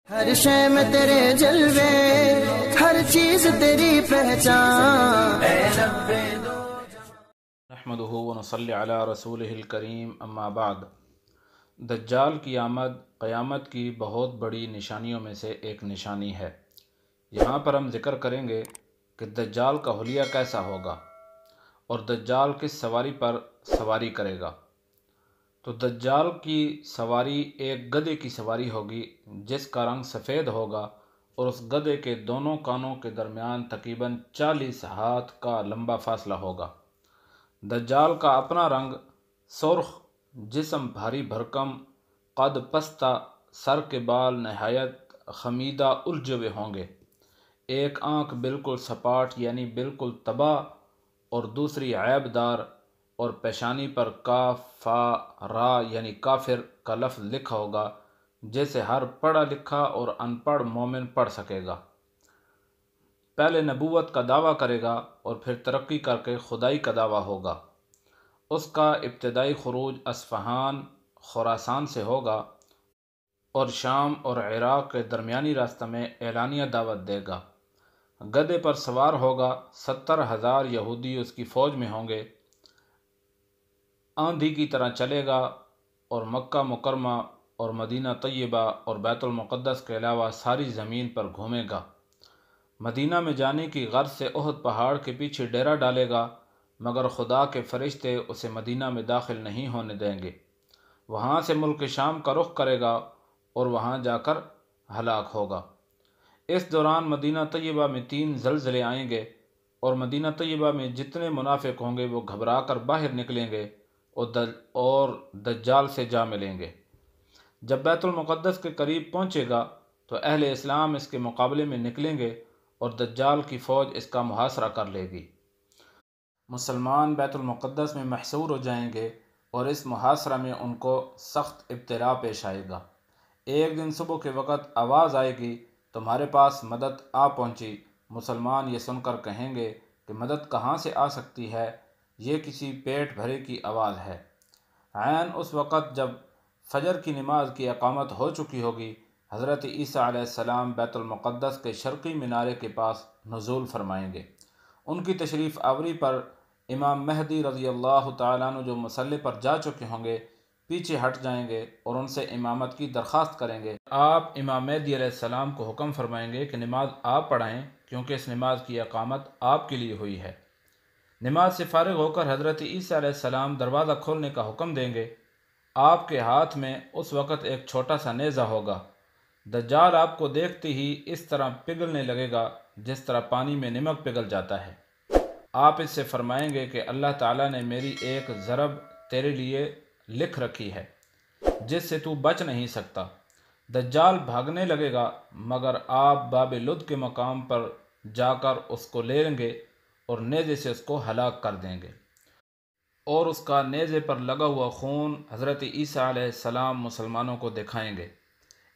ہر شے میں تیرے جلوے، ہر چیز تیری پہچان، اے رب دو نحمدہ ونصلی علی رسولہ الکریم، اما بعد۔ دجال کی آمد قیامت کی بہت بڑی نشانیوں میں سے ایک نشانی ہے۔ یہاں پر ہم ذکر کریں گے کہ دجال کا حلیہ کیسا ہوگا اور دجال کس سواری پر سواری کرے گا۔ تو دجال کی سواری ایک گدھے کی سواری ہوگی جس کا رنگ سفید ہوگا، اور اس گدھے کے دونوں کانوں کے درمیان تقریباً 40 ہاتھ کا لمبا فاصلہ ہوگا۔ دجال کا اپنا رنگ سرخ، جسم بھاری بھرکم، قد پستہ، سر کے بال نہایت خمیدہ الجھے ہوئے ہوں گے، ایک آنکھ بالکل سپاٹ یعنی بالکل تباہ اور دوسری عیب دار، اور پیشانی پر کاف فا را یعنی کافر کا لفظ لکھا ہوگا جسے ہر پڑھا لکھا اور ان پڑھ مومن پڑھ سکے گا۔ پہلے نبوت کا دعویٰ کرے گا اور پھر ترقی کر کے خدائی کا دعویٰ ہوگا۔ اس کا ابتدائی خروج اصفہان خراسان سے ہوگا اور شام اور عراق کے درمیانی راستہ میں اعلانیہ دعوت دے گا۔ گدھے پر سوار ہوگا، 70,000 یہودی اس کی فوج میں ہوں گے، آندھی کی طرح چلے گا اور مکہ مکرمہ اور مدینہ طیبہ اور بیت المقدس کے علاوہ ساری زمین پر گھومے گا۔ مدینہ میں جانے کی غرض سے احد پہاڑ کے پیچھے ڈیرا ڈالے گا، مگر خدا کے فرشتے اسے مدینہ میں داخل نہیں ہونے دیں گے۔ وہاں سے ملک شام کا رخ کرے گا اور وہاں جا کر ہلاک ہوگا۔ اس دوران مدینہ طیبہ میں 3 زلزلے آئیں گے، اور مدینہ طیبہ میں جتنے منافق ہوں گے وہ گھبرا کر باہر نکلیں گے اور دجال سے جا ملیں گے۔ جب بیت المقدس کے قریب پہنچے گا تو اہل اسلام اس کے مقابلے میں نکلیں گے اور دجال کی فوج اس کا محاصرہ کر لے گی۔ مسلمان بیت المقدس میں محصور ہو جائیں گے اور اس محاصرہ میں ان کو سخت ابتلا پیش آئے گا۔ ایک دن صبح کے وقت آواز آئے گی، تمہارے پاس مدد آ پہنچی۔ مسلمان یہ سن کر کہیں گے کہ مدد کہاں سے آ سکتی ہے، یہ کسی پیٹ بھرے کی آواز ہے۔ عین اس وقت جب فجر کی نماز کی اقامت ہو چکی ہوگی، حضرت عیسیٰ علیہ السلام بیت المقدس کے شرقی مینارے کے پاس نزول فرمائیں گے۔ ان کی تشریف آوری پر امام مہدی رضی اللہ تعالیٰ عنہ جو مصلی پر جا چکے ہوں گے پیچھے ہٹ جائیں گے اور ان سے امامت کی درخواست کریں گے۔ آپ امام مہدی علیہ السلام کو حکم فرمائیں گے کہ نماز آپ پڑھائیں، کیونکہ اس نماز کی اقامت آپ کے لیے ہوئی ہے۔ نماز سے فارغ ہو کر حضرت عیسیٰ علیہ السلام دروازہ کھولنے کا حکم دیں گے۔ آپ کے ہاتھ میں اس وقت ایک چھوٹا سا نیزہ ہوگا۔ دجال آپ کو دیکھتے ہی اس طرح پگھلنے لگے گا جس طرح پانی میں نمک پگھل جاتا ہے۔ آپ اس سے فرمائیں گے کہ اللہ تعالیٰ نے میری ایک ضرب تیرے لیے لکھ رکھی ہے جس سے تو بچ نہیں سکتا۔ دجال بھاگنے لگے گا، مگر آپ باب لد کے مقام پر جا کر اس کو لے لیں گے اور نیزے سے اس کو ہلاک کر دیں گے، اور اس کا نیزے پر لگا ہوا خون حضرت عیسیٰ علیہ السلام مسلمانوں کو دکھائیں گے۔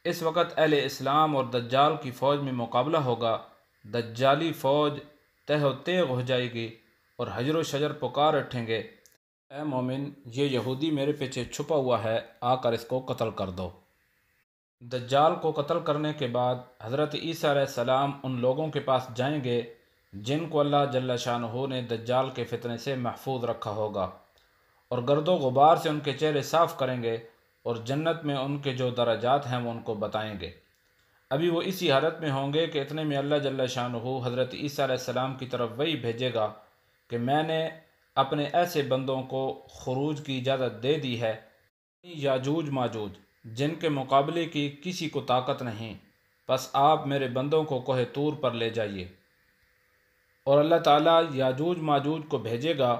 اس وقت اہل اسلام اور دجال کی فوج میں مقابلہ ہوگا۔ دجالی فوج تہ و تیغ ہو جائے گی اور حجر و شجر پکار اٹھیں گے، اے مومن، یہ یہودی میرے پیچھے چھپا ہوا ہے، آ کر اس کو قتل کر دو۔ دجال کو قتل کرنے کے بعد حضرت عیسیٰ علیہ السلام ان لوگوں کے پاس جائیں گے جن کو اللہ جل شانہ نے دجال کے فتنے سے محفوظ رکھا ہوگا، اور گرد و غبار سے ان کے چہرے صاف کریں گے اور جنت میں ان کے جو درجات ہیں وہ ان کو بتائیں گے۔ ابھی وہ اسی حالت میں ہوں گے کہ اتنے میں اللہ جل شانہ حضرت عیسیٰ علیہ السلام کی طرف وحی بھیجے گا کہ میں نے اپنے ایسے بندوں کو خروج کی اجازت دے دی ہے، یاجوج ماجوج، جن کے مقابلے کی کسی کو طاقت نہیں، بس آپ میرے بندوں کو کوہ طور پر لے جائیے۔ اور اللہ تعالیٰ یاجوج ماجوج کو بھیجے گا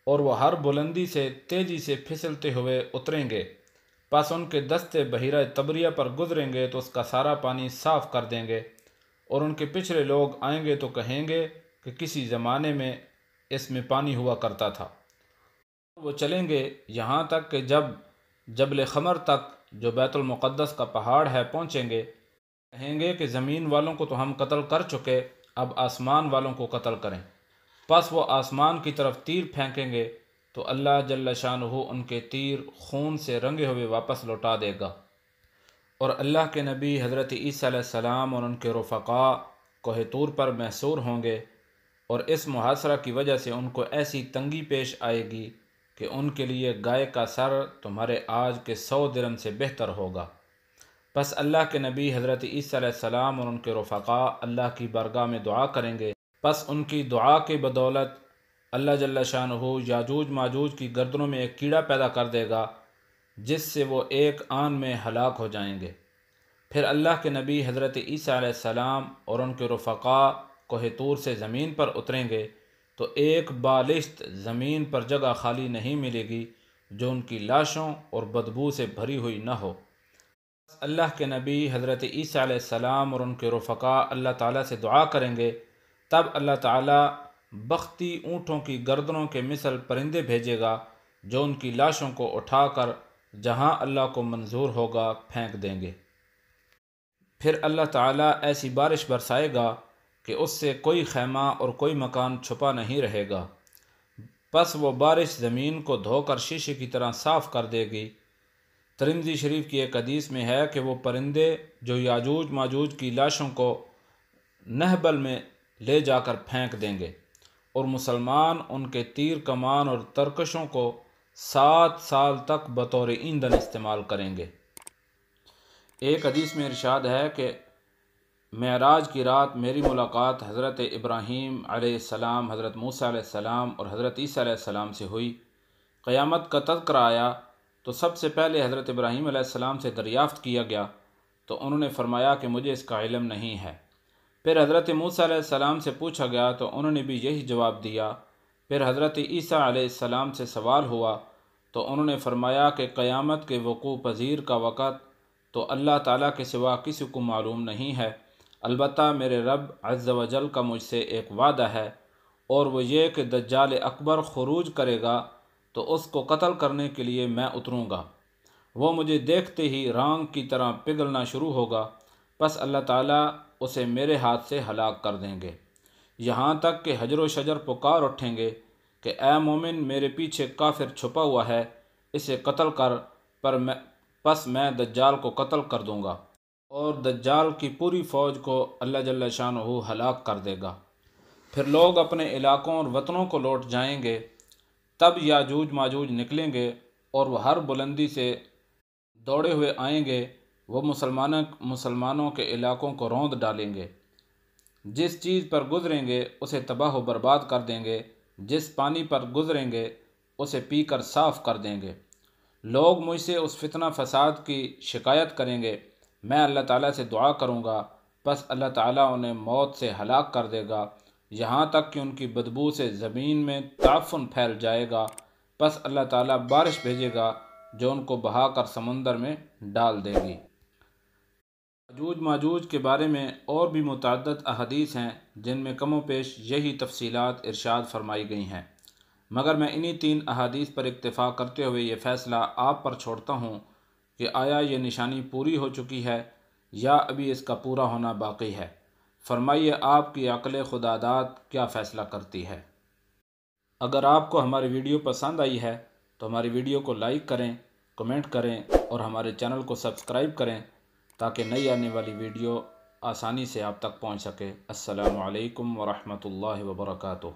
اور وہ ہر بلندی سے تیزی سے پھسلتے ہوئے اتریں گے، پس ان کے دستے بحیرہ طبریہ پر گزریں گے تو اس کا سارا پانی صاف کر دیں گے، اور ان کے پچھلے لوگ آئیں گے تو کہیں گے کہ کسی زمانے میں اس میں پانی ہوا کرتا تھا۔ وہ چلیں گے یہاں تک کہ جب جبل خمر تک جو بیت المقدس کا پہاڑ ہے پہنچیں گے، کہیں گے کہ زمین والوں کو تو ہم قتل کر چکے، اب آسمان والوں کو قتل کریں۔ پس وہ آسمان کی طرف تیر پھینکیں گے تو اللہ جل شانہ ان کے تیر خون سے رنگے ہوئے واپس لوٹا دے گا، اور اللہ کے نبی حضرت عیسیٰ علیہ السلام اور ان کے رفقاء کوہ طور پر محصور ہوں گے، اور اس محاصرہ کی وجہ سے ان کو ایسی تنگی پیش آئے گی کہ ان کے لیے گائے کا سر تمہارے آج کے 100 درہم سے بہتر ہوگا۔ پس اللہ کے نبی حضرت عیسیٰ علیہ السلام اور ان کے رفقاء اللہ کی بارگاہ میں دعا کریں گے، پس ان کی دعا کے بدولت اللہ جل شانہ یاجوج ماجوج کی گردنوں میں ایک کیڑا پیدا کر دے گا، جس سے وہ ایک آن میں ہلاک ہو جائیں گے۔ پھر اللہ کے نبی حضرت عیسیٰ علیہ السلام اور ان کے رفقاء کوہ طور سے زمین پر اتریں گے تو ایک بالشت زمین پر جگہ خالی نہیں ملے گی جو ان کی لاشوں اور بدبو سے بھری ہوئی نہ ہو۔ اللہ کے نبی حضرت عیسیٰ علیہ السلام اور ان کے رفقاء اللہ تعالیٰ سے دعا کریں گے، تب اللہ تعالیٰ بختی اونٹوں کی گردنوں کے مثل پرندے بھیجے گا جو ان کی لاشوں کو اٹھا کر جہاں اللہ کو منظور ہوگا پھینک دیں گے۔ پھر اللہ تعالیٰ ایسی بارش برسائے گا کہ اس سے کوئی خیمہ اور کوئی مکان چھپا نہیں رہے گا، پس وہ بارش زمین کو دھو کر شیشے کی طرح صاف کر دے گی۔ ترمذی شریف کی ایک حدیث میں ہے کہ وہ پرندے جو یاجوج ماجوج کی لاشوں کو نہبل میں لے جا کر پھینک دیں گے، اور مسلمان ان کے تیر کمان اور ترکشوں کو 7 سال تک بطور ایندھن استعمال کریں گے۔ ایک حدیث میں ارشاد ہے کہ معراج کی رات میری ملاقات حضرت ابراہیم علیہ السلام، حضرت موسیٰ علیہ السلام اور حضرت عیسیٰ علیہ السلام سے ہوئی۔ قیامت کا تذکرہ آیا تو سب سے پہلے حضرت ابراہیم علیہ السلام سے دریافت کیا گیا تو انہوں نے فرمایا کہ مجھے اس کا علم نہیں ہے۔ پھر حضرت موسیٰ علیہ السلام سے پوچھا گیا تو انہوں نے بھی یہی جواب دیا۔ پھر حضرت عیسیٰ علیہ السلام سے سوال ہوا تو انہوں نے فرمایا کہ قیامت کے وقوع پذیر کا وقت تو اللہ تعالیٰ کے سوا کسی کو معلوم نہیں ہے، البتہ میرے رب عز و جل کا مجھ سے ایک وعدہ ہے، اور وہ یہ کہ دجال اکبر خروج کرے گا تو اس کو قتل کرنے کے لیے میں اتروں گا۔ وہ مجھے دیکھتے ہی رانگ کی طرح پگھلنا شروع ہوگا، پس اللہ تعالیٰ اسے میرے ہاتھ سے ہلاک کر دیں گے، یہاں تک کہ حجر و شجر پکار اٹھیں گے کہ اے مومن، میرے پیچھے کافر چھپا ہوا ہے، اسے قتل کر، پس میں دجال کو قتل کر دوں گا، اور دجال کی پوری فوج کو اللہ جل شانہ ہلاک کر دے گا۔ پھر لوگ اپنے علاقوں اور وطنوں کو لوٹ جائیں گے، تب یاجوج ماجوج نکلیں گے اور وہ ہر بلندی سے دوڑے ہوئے آئیں گے، وہ مسلمانوں کے علاقوں کو روند ڈالیں گے، جس چیز پر گزریں گے اسے تباہ و برباد کر دیں گے، جس پانی پر گزریں گے اسے پی کر صاف کر دیں گے۔ لوگ مجھ سے اس فتنہ فساد کی شکایت کریں گے، میں اللہ تعالیٰ سے دعا کروں گا، پس اللہ تعالیٰ انہیں موت سے ہلاک کر دے گا، یہاں تک کہ ان کی بدبو سے زمین میں تعفن پھیل جائے گا، پس اللہ تعالیٰ بارش بھیجے گا جو ان کو بہا کر سمندر میں ڈال دے گی۔ یاجوج ماجوج کے بارے میں اور بھی متعدد احادیث ہیں جن میں کم و بیش یہی تفصیلات ارشاد فرمائی گئی ہیں، مگر میں انہی 3 احادیث پر اکتفا کرتے ہوئے یہ فیصلہ آپ پر چھوڑتا ہوں کہ آیا یہ نشانی پوری ہو چکی ہے یا ابھی اس کا پورا ہونا باقی ہے؟ فرمائیے آپ کی عقل خداداد کیا فیصلہ کرتی ہے؟ اگر آپ کو ہماری ویڈیو پسند آئی ہے تو ہماری ویڈیو کو لائک کریں، کمنٹ کریں اور ہمارے چینل کو سبسکرائب کریں تاکہ نئی آنے والی ویڈیو آسانی سے آپ تک پہنچ سکے۔ السلام علیکم ورحمۃ اللہ وبرکاتہ۔